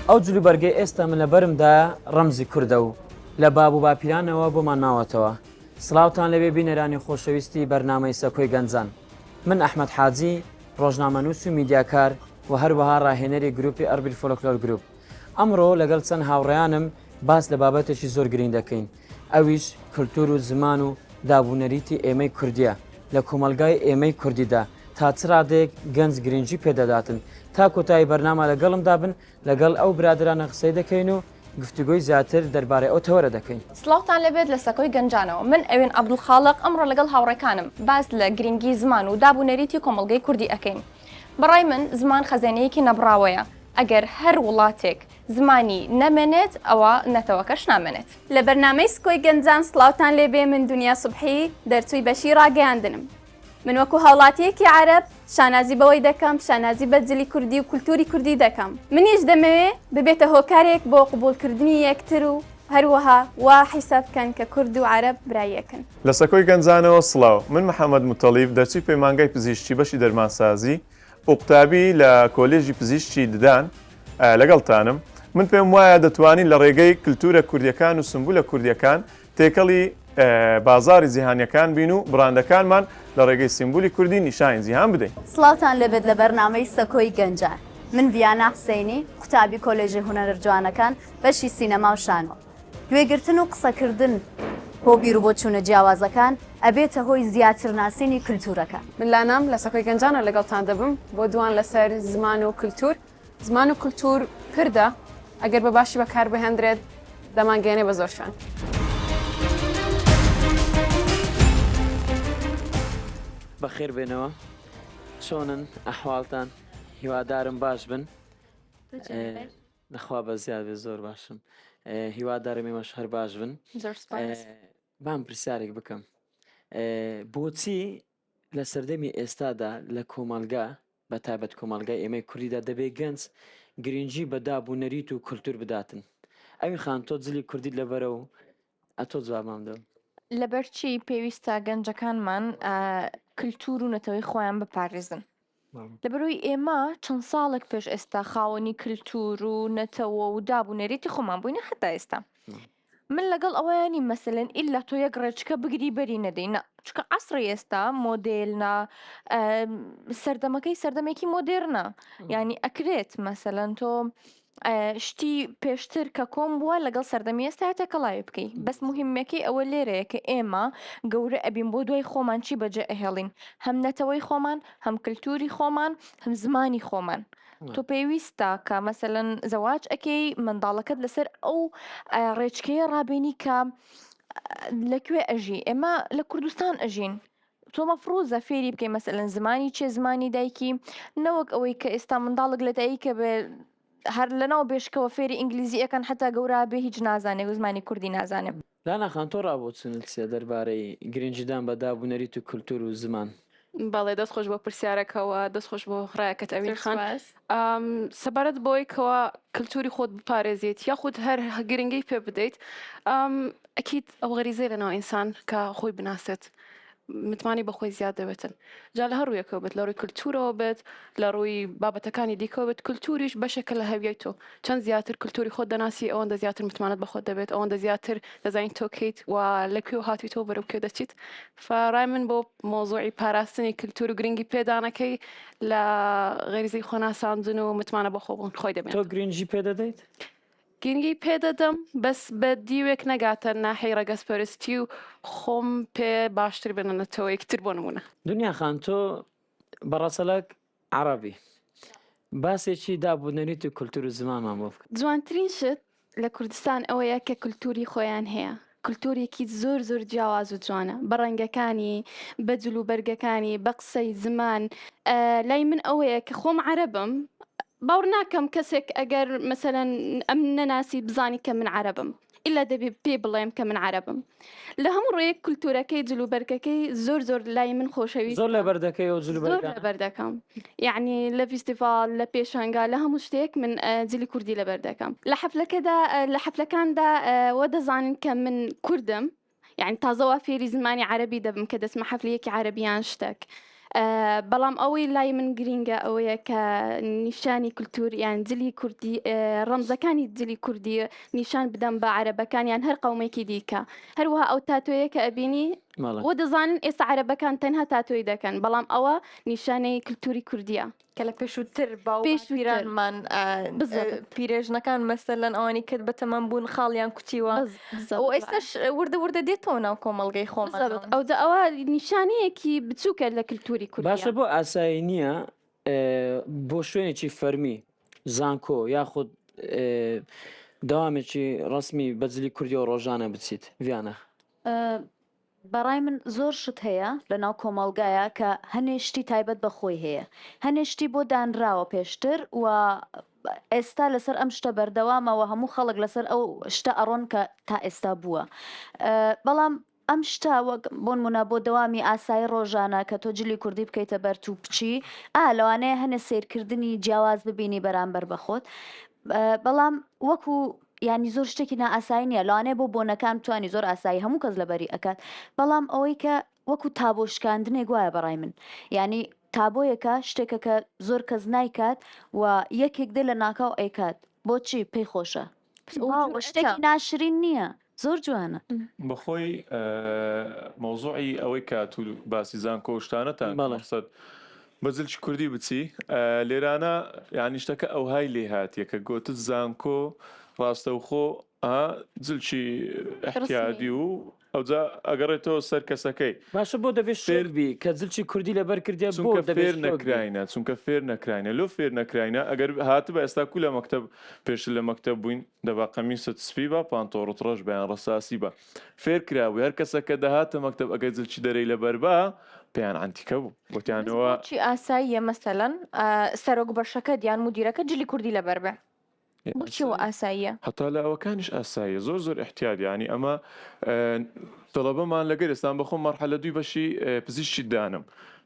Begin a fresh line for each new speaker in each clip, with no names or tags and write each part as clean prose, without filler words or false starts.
ئەو جلوبەرگەی ئێستا من لە بەرمدا ڕەمزی کوردە و لە باب و باپیرانەوە بۆمان ماوەتەوە. سڵاوتان لەبێ بینەرانی خۆشەویستی بەرنامەی سەکۆی گەنجان. من ئەحمەد حاجی ڕۆژنامەنووس و میدیاکار و هەروەها ڕاهێنەری گروپی ئەربیل فۆلۆکلۆر گروپ. ئەمڕۆ لەگەڵ چەند هاوڕێیانم باس لە بابەتێکی زۆر گرنگ دەکەین، ئەویش کولتور و زمان و دابوونەریتی ئێمەی کوردیە لە کۆمەلگای ئێمەی کوردیدا تا چ ڕادێک گەنج گرنگی پێدەداتن. تا کۆتایی بەرنامە لەگەڵمدا بن لەگەڵ ئەو برادرانە قسەی دەکەین و گفتوگۆی زیاتر دەربارەی ئەو تەوەرە دەکەین.
سڵاوتان لەبێت لە سەکۆی گەنجانەوە. من ئەوێن عەبدولخاڵق ئەمڕۆ لەگەڵ هاوڕێکانم باس لە گرنگی زمان و دابوونەریتی کۆمەلگەی کوردی ئەکەین. بەڕای من زمان خەزانەیەکی نەبراوەیە. ئەگەر هەر وڵاتێک زمانی نەمێنێت ئەوە نەتەوەکەش نامێنێت.
لە بەرنامەی سکۆی گەنجان سڵاوتان لێبێ. من دنیا سوبحی دەرچووی بەشی ڕاگەیاندنم. من وەکو هاوڵاتیەکی عەرەب شانازی بەوەی دەکەم، شانازی بەجلی کوردی و کولتوری کوردی دەکەم. منیش دەمەوێت ببێتە هۆکارێک بۆ قبولکردنی یەکتر و هەروەها وا حیساب بکەن کە کورد و عەرەب برایەکن.
لە سەکۆی گەنجانەوە سڵاو، من محەممەد متەڵیب دەرچووی پەیمانگای پزیشکی بەشی دەرمانسازی و قوتابی لە کۆلێژی پزیشکی ددان لەگەڵتانم. من پێم وایە دەتوانین لە ڕێگەی کللتورە کوردیەکان و سمبولە کوردیەکان تێکەڵی بازاری جیهانیەکان بین و بڕاندەکانمان لە ڕێگەی سیمبولی کوردی نیشانی جیهان بدەین.
سڵاوتان لەبێت لە بەرنامەی سەکۆی گەنجان. من ڤیانا حسێنی قوتابی کۆلێژی هونەرە جوانەکان بەشی سینەما و شانۆ. گوێگرتن و قسەکردن بۆ بیر و بۆ چوونە جیاوازەکان ئەبێتە هۆی زیاتر ناسینی کللتورەکە.
من لانام لە سەکۆی گەنجانە لەگەڵتان دەبم بۆ دوان لەسەر زمان و کللتور. زمان و کللتور کردە ئەگەر بە باشی بەکار بهێنرێت دەمانگەێنێ بە زۆر شوێن.
بەخێر بێنەوە، چۆنن ئەحواڵتان؟ هیوادارم باش بن. نەخوا بە زیاد بێ زۆر باشم. هیوادارم ئێمەش هەر باش بن. بام پرسیارێک بکەم. بۆچی لە سەردەمی ئێستادا لە کۆمەلگا بە تایبەت کۆمەلگای ئێمەی کوردیدا دەبێت گەنج گرنگی بە دابوونەریت و کولتور بداتن؟ ئەوی خان تۆ جلی کوردیت لەبەرە و ئەتۆ جوابامدەوە.
لەبەرچی پێویستە گەنجەکانمان کللتور و نەتەوەی خۆیان بپارێزن. لەبەرەوەی ئێمە چەند ساڵێک پێش ئێستا خاوەنی کللتور و نەتەوە و دابوونەریتی خۆمان بووینە هەتا ئێستا. من لەگەڵ ئەوەیانی مەسەلەن ئیلا تۆ یەک ڕێچکە بگری بەری نەدەین، چکە عەسری ئێستا مۆدێلنا سەردەمەکەی سەردەمێکی مۆدێرنە، یعنی ئەکرێت مەسەلەن تۆ شتی پێشتر کە کۆم بووە لەگەڵ سەردەمی ئێستا تێکەڵاوی بکەی. بەس مهمەکەی ئەوە لێرەیە کە ئێمە گەورە ئەبین بۆ دوای خۆمان چی بەجێ ئەهێڵین، هەم نەتەوەی خۆمان، هەم کللتوری خۆمان، هەم زمانی خۆمان. تۆ پێویستە کە مەسەلەن زەواج ئەکەی منداڵەکەت لەسەر ئەو ڕێچکەیە ڕابێنی کە لەکوێ ئەژی. ئێمە لە کوردستان ئەژین، تۆ مەفروضە فێری بکەی مەسەلەن زمانی چێ، زمانی دایکی، نەوەک ئەوەی کە ئێستا منداڵک لە دایکە بێ هەر لەناو بێشکەوە فێری ئینگلیزی ئەەکەن حتا گەورە بێ هیچ نازانێ و زمانی کوردی نازانێ.
داناخان تۆ ڕابۆچنت چێ دەربارەی گرنگیدان بە دابوونەریت و کولتور و زمان؟
بەڵێ دەستخۆش بۆ پرسیارەکەەوە، دەستخۆش بۆ ڕایەکەت ئەوین خان. سەبارەت بۆی کەەوە کللتوری خۆت بپارێزیت یاخود هەر گرنگی پێ بدەیت، ئەکیید ئەو غەریزەی لەناو ئینسان کە خۆی بناسێت متمانی بەخۆی زیاد دەبێتن. جا لە هەرویەکەوە بێت لە ڕووی کللتورەوە بێت، لە ڕووی بابەتەکانی دیکەوە بێت، کللتوریش بەشێکە لە هەویای تۆ. چەند زیاتر کللتوری خۆت دەناسی ئەوەندە زیاتر متمانەت بەخۆت دەبێت، ئەوەندە زیاتر دەزانین تۆکەیت و لەکوێ هاتووی تۆ بەرەو کوێ دەچیت. فڕای من بۆ مۆزوعی پاراستنی کللتور و گرنگی پێدانەکەی لە غەریزەی خۆناساندن و متمانە بەخۆ بوون خۆی دەبێت.
تۆ گرنگی پێ دەدەیت؟
گرنگی پێدەدەم، بەس بە دیوێک نەگاتە ناحەی ڕەگەزپەرستی و خۆم پێ باشتر بنەتەوە یەکتر بۆ نمونە.
دنیا خان تۆ بەڕەسەلک عەرەبی، باسێکی دابوونەریت و کولتور و زمانمان بۆ بکە.
جوانترین شت لە کوردستان ئەوەیە کە کللتوری خۆیان هەیە، کللتورێکی زۆر زۆر جیاواز و جوانە، بە ڕەنگەکانی، بە جلوبەرگەکانی، بە قسەی زمان. لای من ئەوەیە کە خۆم عەرەبم، باور ناکەم کەسێک ئەگەر مەسەلەن ئەم نەناسی بزانی کە من عەرەبم، ئیلا دەبێ پێ بڵێم کە من عەرەبم. لە هەموو ڕێیەک کللتورەکەی جلوبەرگەکەی زۆر زۆر لای من خۆشەویست،
زۆر لەبەردەکەی و
زۆر لەبەردەکەم، یعنی لە فیستیڤال، لە پێشانگا، لە هەموو شتێک من جلی کوردی لەبەردەکەم. لە حەفلەکاندا وە دەزانن کە من کوردم، یعنی تازەوا فێری زمانی عەرەبی دەبم کە دەسمە حەفلەیەکی عەرەبیان شتێک. بەڵام ئەوەی لای من گرینگە ئەوەیە کە نیشانی کولتور یان جلی کوردی ڕەمزەکانی جلی کوردی نیشان بدەم بە عەرەبەکانیان هەر قەومێکی دیکە هەروەها ئەو تاتۆیە کە ئەبینی
ماڵە
وە دەزانن ئێستا عەرەبەکان تەنها تاتۆی دەکەن بەڵام ئەوە نیشانەی کولتوری کوردیە
کە لە پێشووتر باو
پێشووتر.
پیرانمان
بالضبط.
پیرێژنەکان مەسەلەن ئەوانی کرد بە تەمەم بوون خاڵیان کوتیوە و ئێستاش وردە وردە دێتەوە ناو کۆمەڵگەی خۆمان
ئەودا ئەوە نیشانەیەکی بچووکە لە کولتوری کوردی
باشە بۆ ئاسایی نییە بۆ شوێنێکی فەرمی زانکۆ یاخود داوامێکی ڕسمی بەجلی کوردی و ڕۆژانە بچیت ڤیانە
بەڕای من زۆر شت هەیە لە ناو کۆمەڵگایە کە هەنێشتی تایبەت بە خۆی هەیە هەنێشتی بۆ دانراوە پێشتر و ئێستا لەسەر ئەم شتە بەردەوامەوە هەموو خەڵک لەسەر ئەو شتە ئەڕۆن کە تا ئێستا بووە بەڵام ئەم شتا وەک بۆن منە بۆ دەوامی ئاسایی ڕۆژانە کە تۆ جلی کوردی بکەیتە بەرت و بچی لەوانەیە هەنە سیرکردنی جیاواز ببینی بەرامبەر بەخۆت بەڵام وەکو ینی زۆر شتێکی نائاسایی نیە لەوانەیە بۆ بۆنەکان توانی زۆر ئاسایی هەموو کەس لەبەری ئەکات بەڵام ئەوەی کە وەکو تابۆشکاندنێک وایە بەڕای من ینی تابۆیەکە شتێکە کە زۆر کەس نایکات و یەکێک دێ لە ناکاو ئەیکات بۆچی پێی خۆشە شتێکی ناشرین نییە زۆر جوانە
بەخۆی مۆزوعی ئەوەی کات و باسی زانکۆ و شتانەتان مەقسەد بەجلکی کوردی بچی لێرانە یانی شتەکە ئەوهای لێ هاتیە کە گوتت زانکۆ ڕاستەوخۆ جلکی احتیادی و ئەوجا ئەگەڕێتەوە سەر کەسەکەی
باشە بۆ دەبێت شێربی کە جلکی کوردی لەبەر کردیا بۆ
فێر نەکراینە چونکە فێر نەکراینە لۆ فێر نەکراینە ئەگەر هاتە بە ئێستا کو لە مەکتب پێش لە مەکتب بووین دەبا قەمیست سپی بە پانتۆڕ ڕۆژ بەیان ڕەساسی بە فێر کراوی هەر کەسەکە دەهاتە مەکتب ئەگەر جلکی دەرەی لەبەر بە پێیان ئەنتیکە بوو بۆتیانەوە
چی ئاساییە مەسەلەن سەرۆک بەشەکە دیان مدیرەکە جلی کوردی لەبەر بێ بۆچیەوە ئاساییە
هەتا لە ئەوەکانیش ئاساییە زۆر زۆر احتیاد ینی ئەمە تەڵەبەمان لەگەر ئێستان بەخۆم مەرحەلە دوی بەشی پزیشکی دانم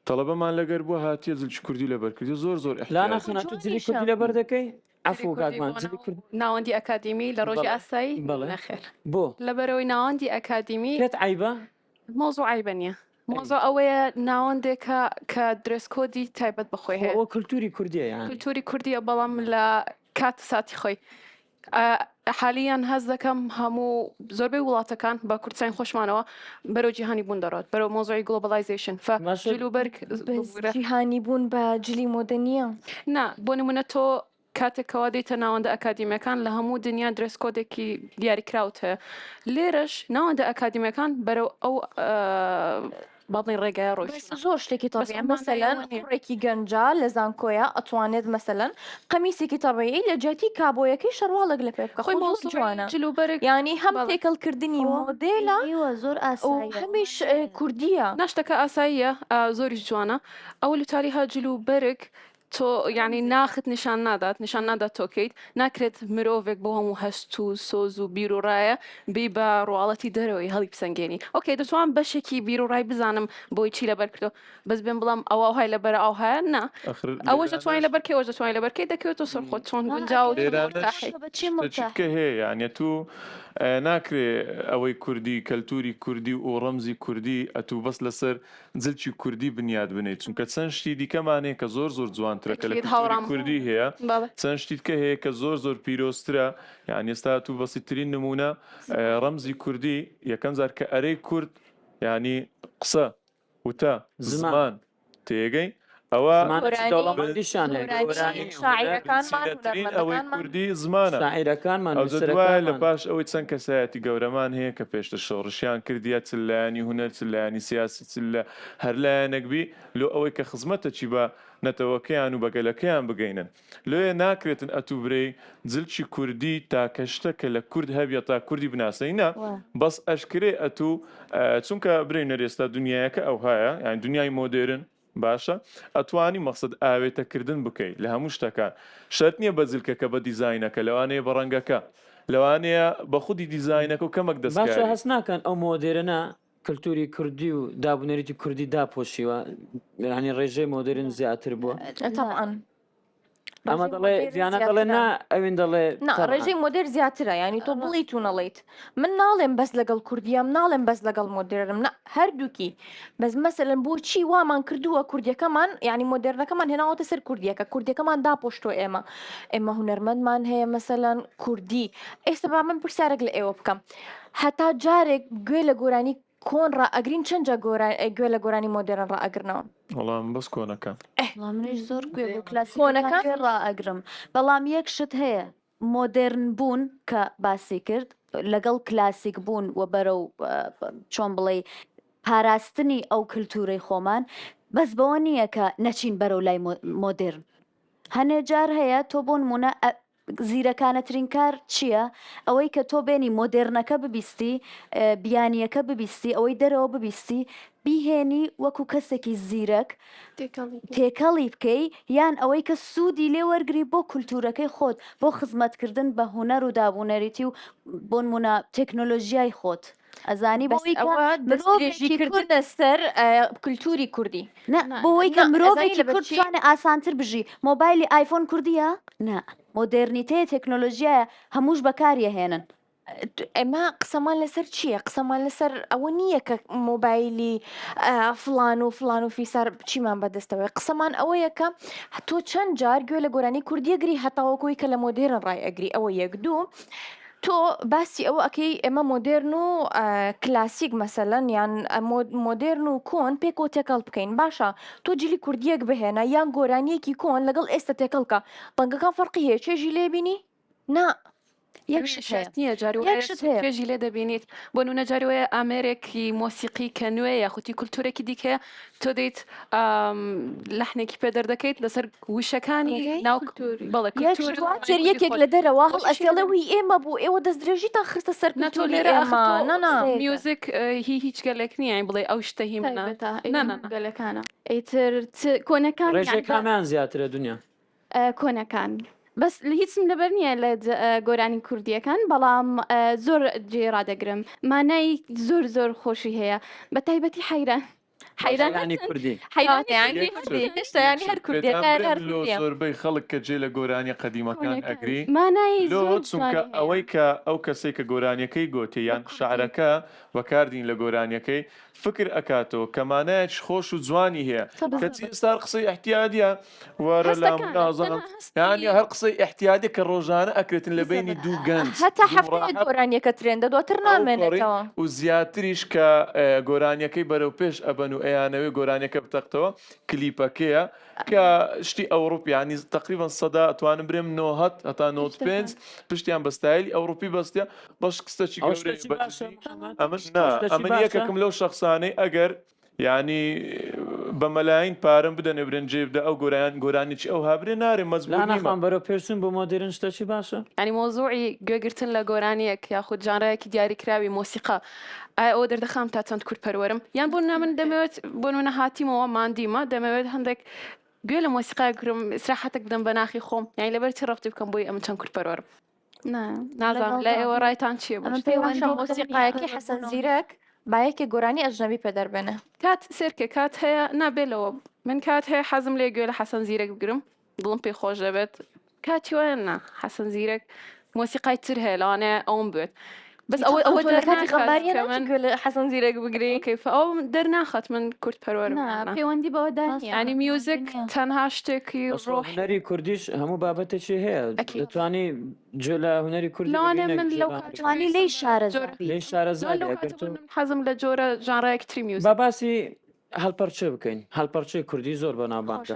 تەڵەبەمان لەگەر بووە هاتیە جلکی کوردی لەبەرکردی زۆر زۆر
لانا خەناتۆ جلی کوردی لەبەر دەکەی عفو کاکمان جلی کوردی
ناوەندی ئەکادمی لە ڕۆژی ئاسایی نەخێر
بۆ
لەبەرەوەی ناوەندی ئەکادمی
پێت عیبە
مۆزوع عیبە نییە مۆزۆ ئەوەیە ناوەندێکە کە درێسکۆدی تایبەت بەخۆی هەیە
ئەوە کولتوری کوردیە یان
کولتوری کوردیە بەڵام لە کات ساتی خۆی حالیان هەز دەکەم هەموو زۆربەی وڵاتەکان بە کوردستانی خۆشمانەوە بەرەو جیهانی بوون دەڕات بەرەو مۆزۆی گلۆبەلایزیشن
جلوبەرگ جیهانی بوون بە جلی مۆدەنیە
نا بۆ نمونە تۆ کاتێکەوە دێتە ناوەندە ئەکادیمیەکان لە هەموو دنیا درێسکۆدێکی دیاریکراوت هەیە لێرەش ناوەندە ئەکادیمیەکان بەرەو ئەو باڵی ڕێگای ڕۆژ
زۆر شتێکی تەبیعی مەسەلەن کوڕێکی گەنجا لە زانکۆیە ئەتوانێت مەسەلەن قەمیسێکی تەبیعی لە جەتی کابۆیەکەی شەرواڵک لە پێ بکە
خۆی جوانە
جلوبەرگ ینی هەم تێکەڵکردنی مۆدێلە
زۆر ئاسایی
هەمیش کوردیە
ناشتەکە ئاساییە زۆریش جوانە ئەو لوتاریها جلوبەرگ تۆ یعنی ناخت نیشان نادات تۆکەیت ناکرێت مرۆڤێک بۆ هەموو هەست و سۆز و بیر و ڕایە بێ بە ڕواڵەتی دەرەوەی هەڵی پسەنگێنی ئۆکەی دەتوان بەشێکی بیر و ڕای بزانم بۆی چی لەبەر کردو بەس بێن بڵام ئەوە های لەبەر ئەو هەیە نا ئەوە دەتوانین لەبەرکەی ئەوە دەتوانین لەبەرکەی دەکەوێتەوە سەرخۆت چۆن گونجاو
کە هەیە یانە تو ناکرێ ئەوەی کوردی کەلتوری کوردی و ڕەمزی کوردی ئەتوو بەس لەسەر جلکی کوردی بنیاد بنیت چونکە چەند شتی دیکەمانەیە کە زۆر زۆر جوانترە کە لە کوردی هەیە چەند شتیت کە هەیە کە زۆر زۆر پیرۆسترە یان ئێستا تو بەسیترین نمونە ڕەمزی کوردی یەکەم جار کە ئەرەی کورد ینی قسە وتە زمان تێگەی ئەوە ئەوەی کوردی زمانە
شاعیرەکانمان
دوای لە پاش ئەوەی چەند کەسایەتی گەورەمان هەیە کە پێشتە شۆڕشیان کردیە چ لایانی هونەر چ لایانی سیاسی چ لە هەر لایەنێکبی لۆ ئەوەی کە خزمەتە چی بە نەتەوەکەیان و بەگەلەکەیان بگەینن لێ ناکرێتن ئەتوبرەی جلکی کوردی تا کەشتە کە لە کورد هەبیە تا کوردی بناسەینە بەس ئەشکرێ ئەتوو چونکە برینە ئێستا دنیایەکە ئەو هەیە یان دنیای مۆدرن باشە ئەتوانی مەقسەد ئاوێتەکردن بکەیت لە هەموو شتەکان شەرت نییە بە جلکەکە بە دیزاینەکە لەوانەیە بە ڕەنگەکە لەوانەیە بە خودی دیزاینەکە و کەمەک
باشە هەست ناکەن ئەو مۆدێرنە کللتوری کوردی و دابوونەریتی کوردی داپۆشیوە ینی ڕێژەی مۆدرن زیاتر بووە ئەمە دەڵێ ڤیانە دەڵێ نا ئەوین دەڵێ
نا ڕێژەی مۆدێر زیاترە ینی تۆ بڵیت و نەڵیت من ناڵێم بەس لەگەڵ کوردیام ناڵێم بەس لەگەڵ مۆدێرم هەردووکی بەس مەسەلەن بۆچی وامان کردووە کوردیەکەمان ینی مۆدێرنەکەمان هێناوەتە سەر کوردیەکە کوردیەکەمان داپۆشتۆ ئێمە هونەرمەندمان هەیە مەسەلەن کوردی ئێستا با من پرسیارێک لە ئێوە بکەم هەتا جارێک گوێ لە گۆرانی کۆن ڕائەگرین چەندجا گوێ لە گۆرانی مۆدێرن ڕائەگرنەوە
وەڵام بەس کۆنەکە
منیش زۆر گوێ بۆ
کۆنەکە؟
کلاسیکەکان ڕائەگرم بەڵام یەک شت هەیە مۆدرن بوون کە باسی کرد لەگەڵ کلاسیک بوون و بەرەو چۆن بڵێ پاراستنی ئەو کللتورەی خۆمان بەس بەوە نییە کە نەچین بەرەو لای مۆدرن هەنێ جار هەیە تۆ بۆ نمونە زیرەکانەترین کار چییە؟ ئەوەی کە تۆ بێنی مۆدرنەکە ببیستی بیانیەکە ببیستی ئەوەی دەرەوە ببیستی بیهێنی وەکو کەسێکی زیرەک تێکەڵی بکەی یان ئەوەی کە سوودی لێ وەرگری بۆ کولتورەکەی خۆت بۆ خزمەتکردن بە هوەر و دابوونەریتی و بۆ نمونە تەکنۆلۆژیای خۆت ئەزانی
بەێژیکردنە سەر کولتوری کوردی
بۆی کە مرۆڤێکی کورد توانێ ئاسانتر بژی مۆبایلی ئایفۆن کوردیە؟ نا مۆدررنیتەیە تەکنۆلۆژیایە هەمووش بەکاریە هێنن
ئێمە قسەمان لەسەر چییە؟ قسەمان لەسەر ئەوە نییە کە مۆبایلی فلان و فیسار بچیمان بەدەستەوەی قسەمان ئەوەیە کە تۆ چەند جار گوێ لە گۆرانی کوردیەگری هەتاوەکۆی کە لە مۆدێرن ڕای ئەگری ئەوە یەک دوو تۆ باسی ئەوە ئەەکەی ئێمە مۆدێرن و کلاسیک مەسەلەن یان مۆدێرن و کۆن پێکۆ تێکەڵ بکەین باشە تۆ جلی کوردیەک بهێنە یان گۆرانیەکی کۆن لەگەڵ ئێستا تێکەڵکە بەنگەکان فەرقی هەیە چێژی لێبینی؟ نا
نییە جاروێژی لێ دەبینیت بۆ نونە جاروەیە ئامێرێکی مۆسیقی کە نوێ یاخوتی کولتورێکی دیکە تۆ دەیت لەحنێکی پێدەر دەکەیت لەسەر وشەکانی
یەکێک لە دەرەوە هەڵ ئەسێڵەوەی ئێمە بوو ئێوە دەست درێژیتان خستە سەر
میوزیک هیچ گەلێک نییە بڵێ ئەو شتە هی منە
گەلەکانە ئیتر کۆنەکان
ڕێژەکەمیان زیاترە دنیا
کۆنەکان بەس هیچم لەبەر نییە لە گۆرانی کوردیەکان بەڵام زۆر جێڕادەگرم مانای زۆر خۆشی هەیە بە تایبەتی حەیرانی
کوردی
هەشتایانی هەر کوردی
زۆربەی خەڵک کە جێ لە گۆرانی قەدیمەکان ئەگری
مانای
چونکە ئەوەی کە ئەو کەسێک کە گۆرانیەکەی گۆتێ یان شعرەکە بەکاردین لە گۆرانیەکەی فکر ئەکاتەوە کەمانایەک خۆش و جوانی هەیە کەچی ئێستا قسەی احتیادیە وەرە لام نازانم یانی هەر قسەی احتیادی کە ڕۆژانە ئەکرێتن لە بینی دوو گەنج
هەتا هەفتەیە گۆرانیەکە ترێندە دواتر نامێنێتەوە
و زیاتریش کە گۆرانیەکەی بەرەو پێش ئەبەن و ئەیانەوەی گۆرانیەکە بتەختەوە کلیپەکەیە کە شتی ئەوروپیانی تقریبا سەدا ئەتوانم برێم 90 هەتا 95 پشتیان بەستایلی ئەوروپی بەستە بەش قستەی ئەمە یەکەکەم لەو شخصانەی ئەگەر ینی بە مەلاین پارم بدەنێ برنجێ بدە ئەو گۆرانی چی ئەو هابرێ نارێ
مەزبوطان بەرەو پێرسون بۆ مۆدرن شتەچی باشە
ینی مۆزوعی گوێگرتن لە گۆرانیەک یاخود جانڕایەکی دیاریکراوی مۆسیقا ئەوە دەردەخام تا چەند کورد پەروەرم یان بۆ من دەمەوێت بۆ منە هاتیمەوە مادیمە دەمەوێت هەندێک گوێ لە مۆسیقای گرم ئسراحەتێک بدەم بە ناخی خۆم یانی لەبەر چی ڕفتی بکەم بۆی ئەمە چەند کورد پەروەرم نازانم لە ئێوە ڕایتان چییە
مۆسیقایەکی حەسەن زیرەک باەکی گۆرانی ئەژنەبی پێدەربێنە
کات سێرکە کات هەیە نابێلەوە من کات هەیە حەزم لێ گوێ لە حەسەن زیرەک بگرم دڵم پێی خۆش دەبێت کاتی وایە نا حەسەن زیرەک مۆسیقای تر هەیە لەوانەیە ئەوم بێت بەس ئەوە
لەکاتی خەباریە لە حەسەن زیرەک بگری
کەیف ئەو دەرناخات من کورد پەروەرم
پەیوەندی بەوەدا
ینی میوزیک تەنها شتێکی
هوەری کوردیش هەموو بابەتێکی هەیە دەتوانی جێ لە هوەری کوردی
من لەو
توانی لی
شارەزای
حەزم لە جۆرە ژانڕایەکی تری میوزیک
با باسی هەڵپەرچێ بکەین هەڵپەرچەی کوردی زۆر بەناوبانگە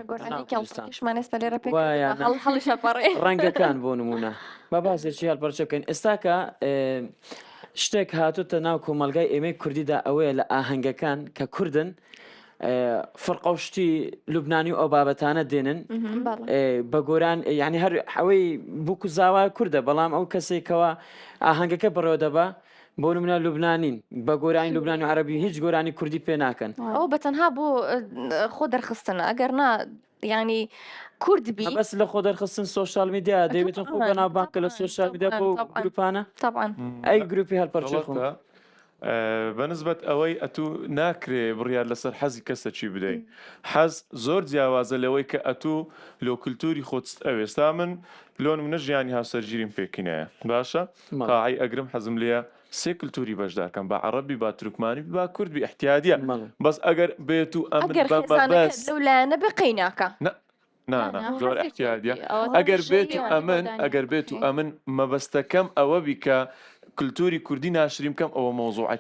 ڕەنگەکان بۆ نمونە با باسێکی هەڵپەرچە بکەین ئێستاکە شتێک هاتوتە ناو کۆمەلگای ئێمەی کوردیدا ئەوەیە لە ئاهەنگەکان کە کوردن فڕقەشتی لوبنانی و ئەو بابەتانە دێنن بە گۆران ینی هەر ئەوەی بووکو زاوا کووردە بەڵام ئەو کەسێکەوە ئاهەنگەکە بەڕێوە دەبا بۆ نمونە لوبنانین بە گۆرانی لوبنانی و عەرەبی هیچ گۆرانی کوردی پێ ناکەن
ئەو بەتەنها بۆ خۆ دەرخستنە ئەگەر نا ینی کورد بی
بەس لە خۆ دەرخستن سۆشال میدیا دەبێتن خۆ بەناوبانکە لە سۆشال میدیا بۆ گروپانە
طبعا
ئەی گروپی هەڵپەرچە خۆ
بەنسبەت ئەوەی ئەتوو ناکرێ بڕیار لەسەر حەزی کەسە چی بدەیت حەز زۆر جیاوازە لەوەی کە ئەتوو لۆ کللتوری خۆت ئەوێستا من لۆن منە ژیانی هاوسەرگیریم پێکینەیە باشە قاعی ئەگرم حەزم لێە سێ کللتوری بەشدارکەم بە عەرەبی با تورکمانی با کوردبی احتیادیە بەس ئەگەر بێت و ئەمن بەس
لەولایەنە بقیناکە
زۆر احتیادیە ئەگەر بێت و ئەمن مەبەستەکەم ئەوە بیکە کللتوری کوردی ناشریم کەم ئەوە مۆزوعی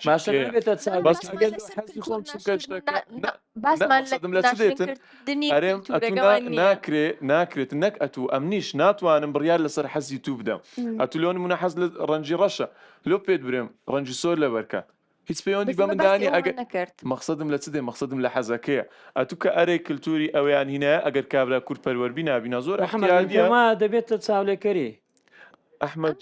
ناکرێت نەک ئەتوو ئەم نیش ناتوانم بڕیار لەسەر حەزی تو بدەم ئەتولۆن منە حەز لە ڕەنجی ڕەشە لۆ پێت برێم ڕەنجی سۆر لەبەرکە هیچ پەیوەندی بە مندانی ئەگەر مەقسەدم لە چ دێ مەقسەدم لە حەزەکەیە ئەتوو کە ئەرێ کللتوری ئەویان هینایە ئەگەر کابرا کورد پەروەربی نابینە زۆر
ئەحمەدما دەبێتە چاولێکەری
ئەحمەد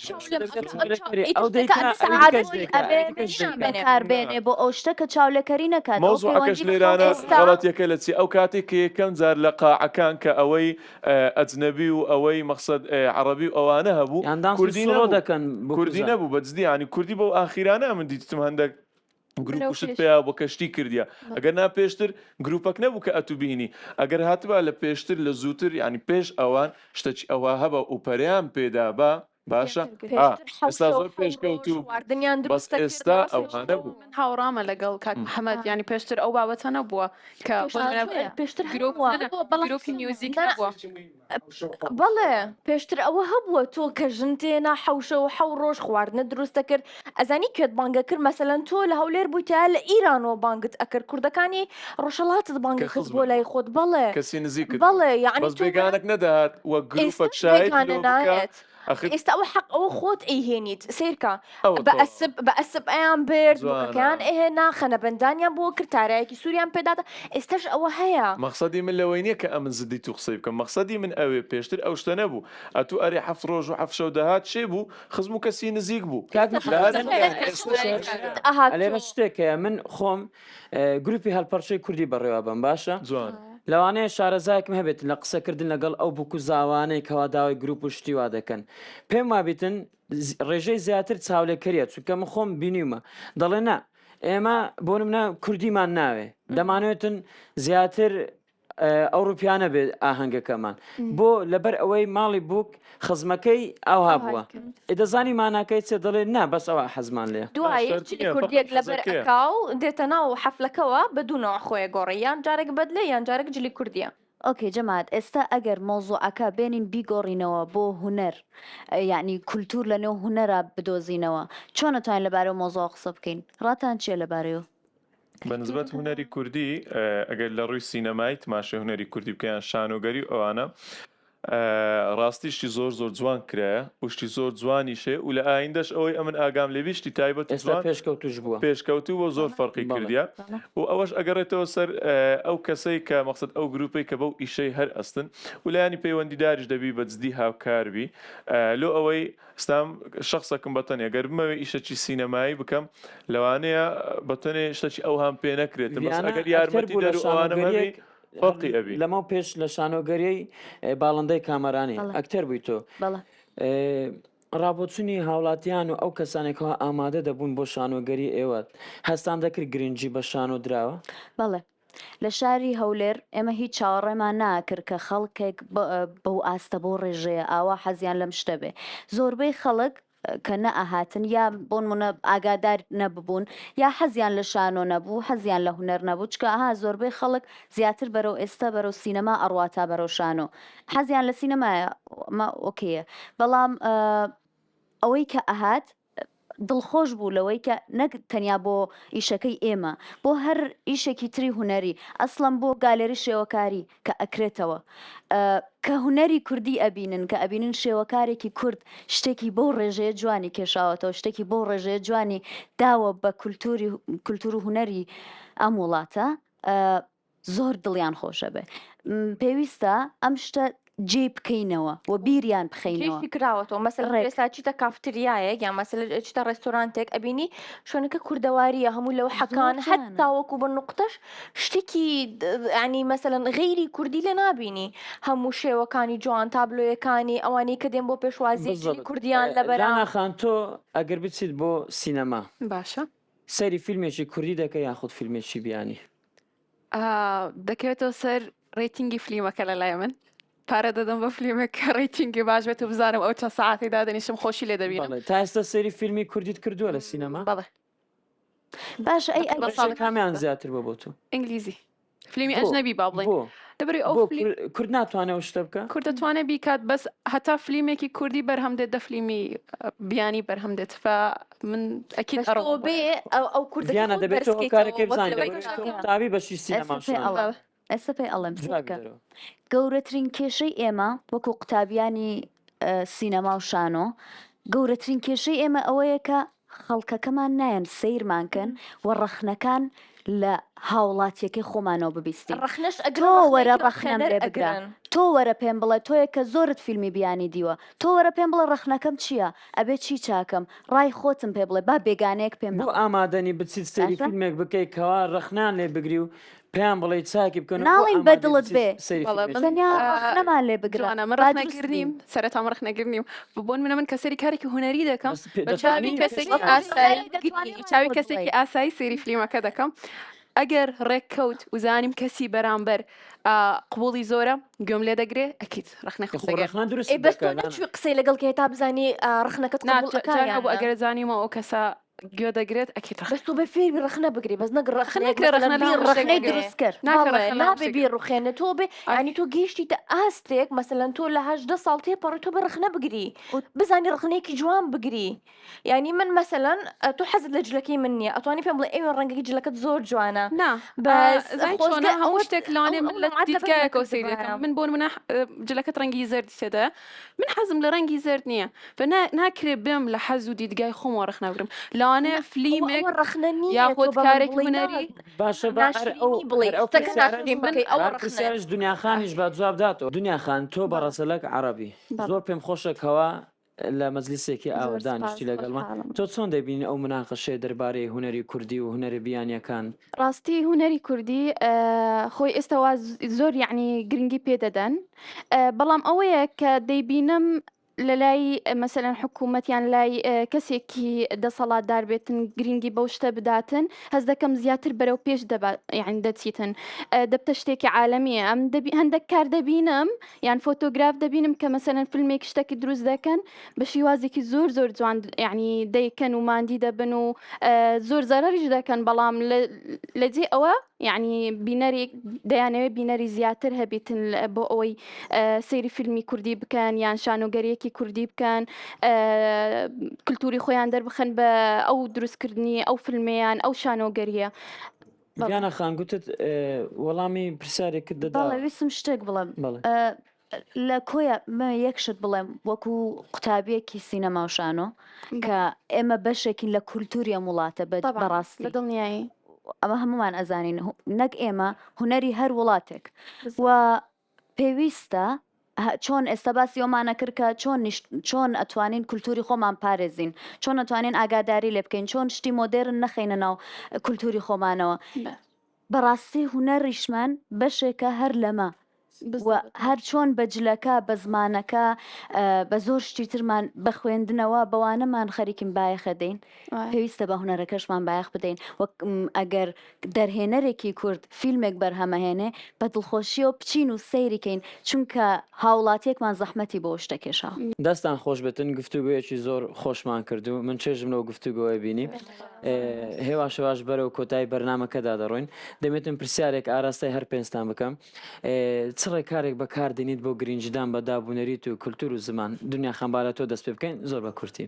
کاربێنێ بۆ ئەو شتە کە چاولەکەری نەکات
مۆزوعەکەش لێرانە غەڵەتیەکە لە چی ئەو کاتێک کە یەکەم جار لە قاعەکان کە ئەوەی ئەجنەبی و ئەوەی مەقسەد عەرەبی و ئەوانە هەبوو
کوردی دەکەن
کوردی نەبوو بەجددی ینی کوردی بۆ ئاخیرانە من دیتم هەندێک گروپشت پێیا بۆ کەشتی کردیە ئەگەر نا پێشتر گروپەک نەبوو کە ئەتو بینی ئەگەر هاتبە لە پێشتر لە زووتر ینی پێش ئەوان شتەی ئەوە هەبە و پەریان پێدا بە باشە ئێستا زۆر پێشکەوتوو بەس ئێستا ئەوانە بوو
من هاوڕامە لەگەڵ کاک محەممەد ینی پێشتر ئەو بابەتە نەبووە کە
پێشتر
گرۆپی میوزیک نەبووە
بەڵێ پێشتر ئەوە هەبووە تۆ کە ژن تێنا حەوشە و حەو ڕۆژ خواردنە دروستە کرد ئەزانی کوێت بانگە کرد مەسەلەن تۆ لە هەولێر بوویتە لە ئیرانەوە بانگت ئەکرد کوردەکانی ڕۆژەڵاتت بانگە خست بۆ لای خۆت بەڵێ
کەسی نزیک
بەڵێ یعنی
بێگانێک نەدات وە گروپەک شایەت
ئێستا ئەوە حەق ئەوە خۆت ئەیهێنیت سیرکە بەئەسب ئەیان برد بکەیان ئەهێنا خەنەبەندانیان بۆ کرد تارایەکی سووریان پێدادا ئێستاش ئەوە هەیە
مەقسەدی من لەوەی نییە کە ئەمن زدی تو قسەی بکەم مەقسەدی من ئەوێ پێشتر ئەو شتە نەبوو ئەتوو ئەرێ حەفت ڕۆژ و حەفت شەو دەهات چێ بوو خزم و کەسی نزیک بوو
لێرە شتێکە من خۆم گروپی هەلپەرچەی کوردی بەڕێوە بم باشە
جوان
لەوانەیە شارەزایکم هەبێت لە قسەکردن لەگەڵ ئەو بکو زاوانەی کەوا داوای گروپ و شتی وا دەکەن پێم وابیتن ڕێژەی زیاتر چاولێکەریە چونکە من خۆم بینیمە دەڵێ نا ئێمە بۆ منە کوردیمان ناوێ دەمانوێتن زیاتر ئەوروپیانە بێت ئاهەنگەکەمان بۆ لەبەر ئەوەی ماڵی بووک خزمەکەی ئەوها بووە دەزانی ماناکەی چێ دەڵێ نا بەس ئەوە حەزمان لێ
دوای کوردیەک لەبەر ئەکاو دێتە ناو حەفلەکەەوە بەدوونەوە خۆی گۆڕی یان جارێک بەدلێ یان جارێک جلی کوردیە
ئۆکێ جەماعەت ئێستا ئەگەر مۆزوعەکە بێنین بیگۆڕینەوە بۆ هونەر یعنی کولتور لەنێو هونەرە بدۆزینەوە چۆن نتوانین لەبارەی مۆزوع قسە بکەین ڕاتان چیە لەبارەیەوە
بەنسبەت هونەری کوردی ئەگەر لە ڕووی سینەمای تماشای هونەری کوردی بکەیان شانۆگەری ئەوانە ڕاستیشتی زۆر زۆر جوان کرایە وشتی زۆر جوانیشێ و لە ئایندەش ئەوەی ئەمن ئاگام لێویشتی تایبەت
پێشکەوتوش بووە
پێشکەوتو بۆ زۆر فەرقی کردیا و ئەوەش ئەگەڕێتەوە سەر ئەو کەسەی کە مەقسەد ئەو گروپی کە بەو ئیشەی هەر ئەستن و لایانی پەیوەندیداریش دەبی بەجددی هاوکاربی لۆ ئەوەی ستام شخصەکەم بەتەنێ گەر بمەوێ ئیشەکی سینەمایی بکەم لەوانەیە بەتەنێ شتێکی ئەو هەم پێ نەکرێت بەس ئەگەر یارمەتی دەروانەمەوی
لەمە پێش لە شانۆگەریەی باڵندەی کامەرانی ئەکتەر بووی تۆ ڕابۆچنی هاوڵاتیان و ئەو کەسانێکەوە ئامادە دەبوون بۆ شانۆگەری ئێوە هەستان دەکرد گرنگجی بە شانۆ دراوە
بەڵێ لە شاری هەولێر ئێمە هیچ چاوەڕێمان ناکرد کە خەڵکێک بەو ئاستە بۆ ڕێژەیە ئاوا حەزیان لەم شتە بێ زۆربەی خەڵک کە نەئەهاتن یا بۆن منە ئاگادار نەببوون یا حەزیان لە شانۆ نەبوو حەزیان لە هونەر نەبوو چکە ئاها زۆربەی خەڵک زیاتر بەرەو ئێستا بەرەو سینەما ئەڕواتا بەرەو شانۆ حەزیان لە سینەمایە مە ئۆکەیە بەڵام ئەوەی کە ئەهات دڵخۆش بوو لەوەی کە نەک تەنیا بۆ ئیشەکەی ئێمە بۆ هەر ئیشێکی تری هونەری ئەسڵم بۆ گالێری شێوەکاری کە ئەکرێتەوە کە هونەری کوردی ئەبینن کە ئەبینن شێوەکارێکی کورد شتێکی بۆ ڕێژەیە جوانی کێشاوەتەوە شتێکی بۆ ڕێژەیە جوانی داوە بە کولتور و هونەری ئەم وڵاتە زۆر دڵیان خۆشە بێ پێویستە ئەم شتە جێ بکەینەوە و بیریان بخەینەوە
کراوەەوە مەسەر ڕێستا چیتە کافتریایەک یان مەسەل چتە ڕێستۆرانتێک ئەبینی شوێنەکە کوردەواریە هەموو لەو حەکان هەت تاوەکو بە نقطەش شتێکی ینی مەسەلەن غەیری کوردی لە نابینی هەموو شێوەکانی جوان تابلۆیەکانی ئەوانەی کە دێن بۆ پێشوازی کوردیان لە بەرانە
خان تۆ ئەگەر بچیت بۆ سینەما
باشە
سەیری فیلمێکی کوردی دەکە یاخود فیلمێکی بیانی
دەکەوێتەوە سەر ڕێتینگی فلیمەکە لە لای من پارە دەدەم بە فلیمێکە ڕێتینگی باش بێت و بزانم ئەو چە ساعتی دادەنیشم خۆشی لێ دەبینم
بەڵێ تا ئێستا سەیری فیلمی کوردیت کردووە لە سینەما
بەڵێ
باش ئەی
بە ساڵێک
کامیان زیاتر بۆ بۆ تۆ
ئینگلیزی فلیمی
بۆ؟
ئەجنەبی با بڵێ
بۆ
دەبری ئەو
بۆ
فلیم
کورد ناتوانێت شتە بکە
کورد دەتوانێت بیکات بەس هەتا فلیمێکی کوردی بەرهەم دێت دە فلیمی بیانی بەرهەم دێت من ئەکید
بەس تۆ بێ ئەو کوردەکە
ڤیانە
خۆت
دەبێت تۆ
دەرسکەیتەوە،
کارێکی
وەک
بزانێت
لەوەی
دەبێت
کۆشەکە.
تۆ تاوی بەشی سینەما شانە
ئێستا پێی ئەڵێم
جواب
بکە
بدەرەوە.
گەورەترین کێشەی ئێمە وەکو قوتابیانی سینەما و شانۆ گەورەترین کێشەی ئێمە ئەوەیە کە خەڵکەکەمان نایەن سیرمانکەن و ڕەخنەکان لە هاوڵاتیەکەی خۆمانەوە ببیستین
ڕەخنەش
تۆ وەرە ڕەخنەم لێ بگرە تۆ وەرە پێم بڵێ تۆیە کە زۆرت فیلمی بیانی دیوە تۆ وەرە پێم بڵێ ڕەخنەکەم چییە ئەبێ چی چاکەم ڕای خۆتم پێ بڵێ با بێگانەیەک پێم
بۆ ئامادەنی بچیت سەری
باشە؟
فیلمێک بکەیت کەوا ڕەخنان لێ بگری و پێیان بڵێ چاکی بکەن و بۆ
ناڵین
ئامادە
بەدڵت
بچیت
بێ.
سەیری
بەڵێ،
فیلمێکی.
بەنیا ڕەخنەمان لێ بگرە
جوانە من
با
ڕخ
دروست
نەگرنیم
بین.
سەرەتا ڕخ نەگرنیم بۆن منە من کەسەری کارێکی هوەری دەکەم
بەس پێ-
بە چاوی
دەتوانی
کەسێکی
پێشتر
ئاسایی
دەتوانین
چاوی
بۆ
کەسێکی
بڵێ.
ئاسایی سێری فلیمەکە دەکەم ئەگەر ڕێککەوت وزانیم کەسی بەرامبەر قبوڵی زۆرە گوێم لێ دەگرێ ئەکییت ڕخنە
خۆ
خۆ
ڕەخنان دروست
ئێ بەس تۆ
دەکات،
نەچوی قسەی لەگەڵ کە تا بزانی ڕخنەکەت قبوڵەکە
بۆ ئەگەر زانیمەوە ئەو کەسە گوێ دەگرێت ئەکییت
بەس تۆ بە فێری ڕخنە بگری بەس نەگە
نەکە ڕەخنە لە هەموو
ڕەخنەی
شتێک
دروست کرد
نابێ بیر ڕوخێنە تۆ بێ ینی تۆ گەیشتی تە ئاستێک مەسەلەن تۆ لە 18 ساڵ تێپەڕی تۆ بە ڕخنە بگری بزانی ڕخنەیەکی جوان بگری ینی من مەسەلەن تۆ حەزت لە جلەکەی من نییە ئەتوانی پێم بڵێ ئێوە ڕەنگەی جلەکەت زۆر جوانە
نا
بەس
زای
خۆزگە
چۆنە هەموو
ئەوە-
شتێک لەوانێ من لە
ئەو
دیتگایەکە
عاتبەت
سەیر
نەکردبارە.
دەکەم من بۆن منە جلەکەت ڕەنگی زەردی تێدا من حەزم لە ڕەنگی زرد نییە ناکرێ بم لە حەز و دیدگای خۆم ڕخ ناگرم لەوانێ فلیمێک
ئەوە ڕخنە نییە
یاخود
تۆ بە من
کارێک
بڵێ
هوەری
باشە
ناشرینی بڵێ شتەکە ناشرین بکەی ئەوە ڕخنە
پرسیارش دنیاخانیش با جواب داتەوە دنیاخان تۆ بە ڕەسەلک عەرەبی زۆر پێم خۆشەکەوە لە مەجلیسێکی ئاوە دانیشتی لەگەڵمان تۆ چۆن دەبینی ئەو مناقەشەیە دەربارەی هوەری کوردی و هوەری بیانیەکان
ڕاستی هوەری کوردی خۆی ئێستاوا زۆر یعنی گرنگی پێدەدەن بەڵام ئەوەیە کە دەیبینم لە لای مەسەلەن حکوومەتیان لای کەسێکی دەسەڵاتدار بێتن گرنگی بەو شتە بداتن هەز دەکەم زیاتر بەرەو پێش یعنی دەچیتن دەبتە شتێکی عالەمیە ئەم هەندێک کار دەبینم یان فۆتۆگراف دەبینم کە مەسەلەن فیلمێکی شتێکی دروست دەکەن بە شیوازێکی زۆر زۆر جوان یعنی دەیکەن و ماندی دەبن و زۆر زەرریش دەکەن بەڵام لەجێ ئەوە یعنی بینەرێک دەیانەوێت بینەری زیاتر هەبێتن بۆ ئەوەی سەیری فیلمی کوردی بکەن یان شانۆگەریەکی کوردی بکەن کللتوری خۆیان دەربخەن بە ئەو دروستکردنی ئەو فیلمیان ئەو شانۆگەریە
بیانە خانگوتت وەڵامی پرسیارێکت
بەڵێ
دەدا
ویستم شتێک بڵێم
بەڵێ
لە کۆیە یەکشت بڵێم وەکو قوتابیەکی سینەما و شانۆ کە ئێمە بەشێکین لە کولتوریە وڵاتە بەڕاستی
لە دڵنیایی
ئەمە هەمومان ئەزانین نەک ئێمە هوەری هەر وڵاتێک و پێویستە چۆن ئێستا باسی ئەومانە کرد کە چۆن ئەتوانین کولتوری خۆمان پارێزین چۆن ئەتوانین ئاگاداری لێ بکەین چۆن شتی مۆدرن نەخینە ناو کولتوری خۆمانەوە بەڕاستی هوەریشمان بەشێکە هەر لەمە هەر چۆن بە جلەکە بە زمانەکە بە زۆر شتی ترمان بە خوێندنەوە بەوانەمان خەریکیم بایەخە دەین پێویستە بە هوەرەکەشمان بایەخ بدەین وەک ئەگەر دەرهێنەرێکی کورد فیلمێک بەرهەمەهێنێ بە دڵخۆشیەوە بچین و سەیریکەین چونکە هاوڵاتیەکمان زەحمەتی بۆ شتەکێشا
دەستان خۆش بێتن گفتوگویەکی زۆر خۆشمان کردو من چێژم لەو گفتوگۆی بینی هێوا شەواش بەرەو کۆتایی بەرنمەکەدا دەڕۆین دەمێتم پرسیارێک ئاراستای هەر پێنجستان بکەم چ ڕێکارێک بەکاردێنیت بۆ گرنجدان بە دابوونەریت و کولتور و زمان دنیا خەمبارە تۆ دەست پێ بکەین زۆر بە کورتی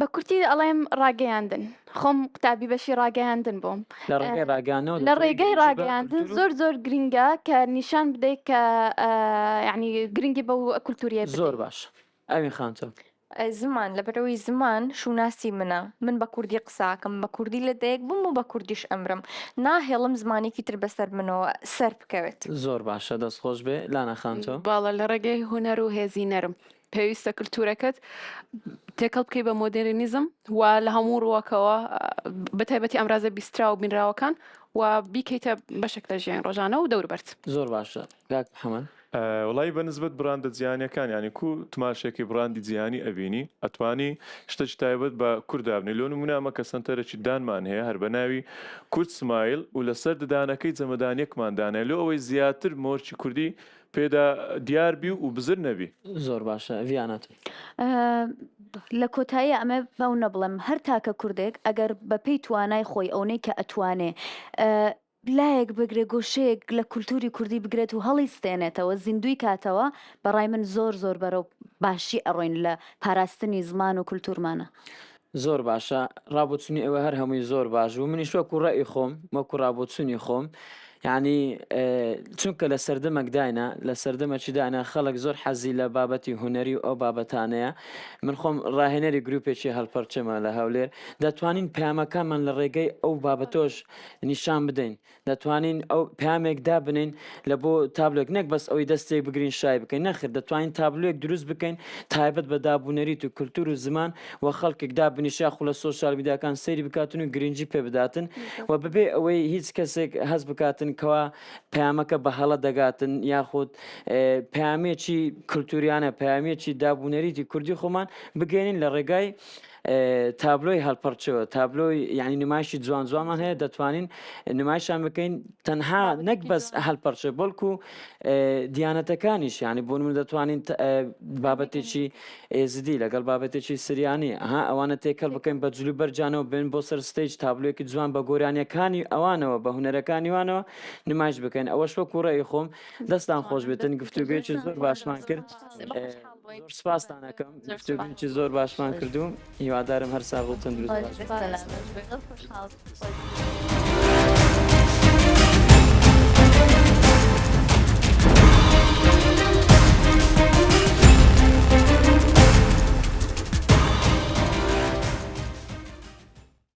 بە کورتی ئەڵێم ڕاگەیاندن خۆم قوتابی بەشی ڕاگەیاندن بۆم
لە ڕێگەی ڕاگەانەوە
لە ڕێگەی ڕاگەیاندن زۆر زۆر گرنگە کە نیشان بدەیت کە یعنی گرنگی بەو کولتوریە
زۆر باش ئەوین خانتۆ
زمان لەبەرەوەی زمان شوناسی منە من بە کوردی قساکەم بە کوردی لە دەیەک بم و بە کوردیش ئەمرم ناهێڵم زمانێکی تر بەسەر منەوە سەر بکەوێت
زۆر باشە دەست خۆش بێ لانا خانتۆ
باڵە لە ڕێگەی هوەر و هێزی نەرم پێویستە کللتورەکەت تێکەڵ بکەی بە مۆدرنیزم و لە هەموو ڕوەکەوە بەتایبەتی ئەمرازە بیسترا و بینراوەکان و بیکەیتە بەشێک لە ژیان ڕۆژانە و دەوربەرت
زۆر باشە کاک محەممەد
وڵی بەنسبەت براندە جیهانیەکان ینی کو تماشێکی براندی جیهانی ئەبینی ئەتوانی شتێک تایبەت بە کوردابنی لۆ نمونامە کە سنتەرێکی دانمان هەیە هەر بە ناوی کورد سمایل و لەسەر ددانەکەی جەمەدانیەکماندانێ لۆ ئەوەی زیاتر مۆرچی کوردی پێدا دیار بی و بزر نەبی.
زۆر باشە ڤیانەت.
لە کۆتایی ئەمە باو نەبڵم هەر تاکە کوردێک ئەگەر بەپێی توانای خۆی ئەوەی کە ئەتوانێ لایەک بگرێ گۆشەیەک لە کولتوری کوردی بگرێت و هەڵی ستێنێتەوە زیندوی کاتەوە بەڕای من زۆر بەرەو باشی ئەڕۆین لە پاراستنی زمان و کولتورمانە.
زۆر باشە ڕابچنی ئەوە هەر هەمووی زۆر باش و منیش وەکو ڕێی خۆم وەکو ڕابچنی خۆم یعنی چونکە لە سەردەمەکدایە لە سەردەمەچی داینە خەڵک زۆر حەزی لە بابەتی هوەری و ئەو بابەتانەیە من خۆم ڕاهێنەری گروپێکی هەڵپەرچەمە لە هەولێر دەتوانین پامەکانمان لە ڕێگەی ئەو بابەتۆش نیشان بدەین دەتوانین ئەو پامێکدا بنین لە بۆ تابلۆک نەک بەس ئەوی دەستێک بگرین شای بکەین نەخر دەتوانین تابلۆیەک دروست بکەین تایبەت بە دابوونەریت و کولتور و زمان و خەڵکێکدا بنیشا خو لە سۆشال میدیاکان سەیری بکاتن و گرنگجی پێ بداتن و ببێ ئەوەی هیچ کەسێک هەز بکاتن کەوا پامەکە بە هەڵە دەگاتن یاخود پامێکی کولتوریانە پامێکی دابوونەریتی کوردی خۆمان بگەێنین لە ڕێگای تابلۆی هەڵپەرچەوە تابلۆی یعنی نمایشی جوان جوانمان هەیە دەتوانین نمایشان بکەین تەنها نەک بەس هەڵپەرچە بەڵکو دیانەتەکانیش ینی بۆ من دەتوانین بابەتێکی ئێزدی لەگەڵ بابەتێکی سریانی ئەوانە تێکەڵ بکەین بە جلو بەرجانەوە بن بۆ سەر ستیج تابلۆیەکی جوان بە گۆرانیەکانی ئەوانەوە بە هونەرەکانی وانەوە نمایش بکەین ئەوەش وەکو ڕێی خۆم دەستان خۆش بێتن گفتوگوێکی زۆر باشمان کرد سپاسان دەکەم گفتوگوێکی زۆر باشمان کردوم هیوادارم هەر ساغڵ تەندروست
باشە.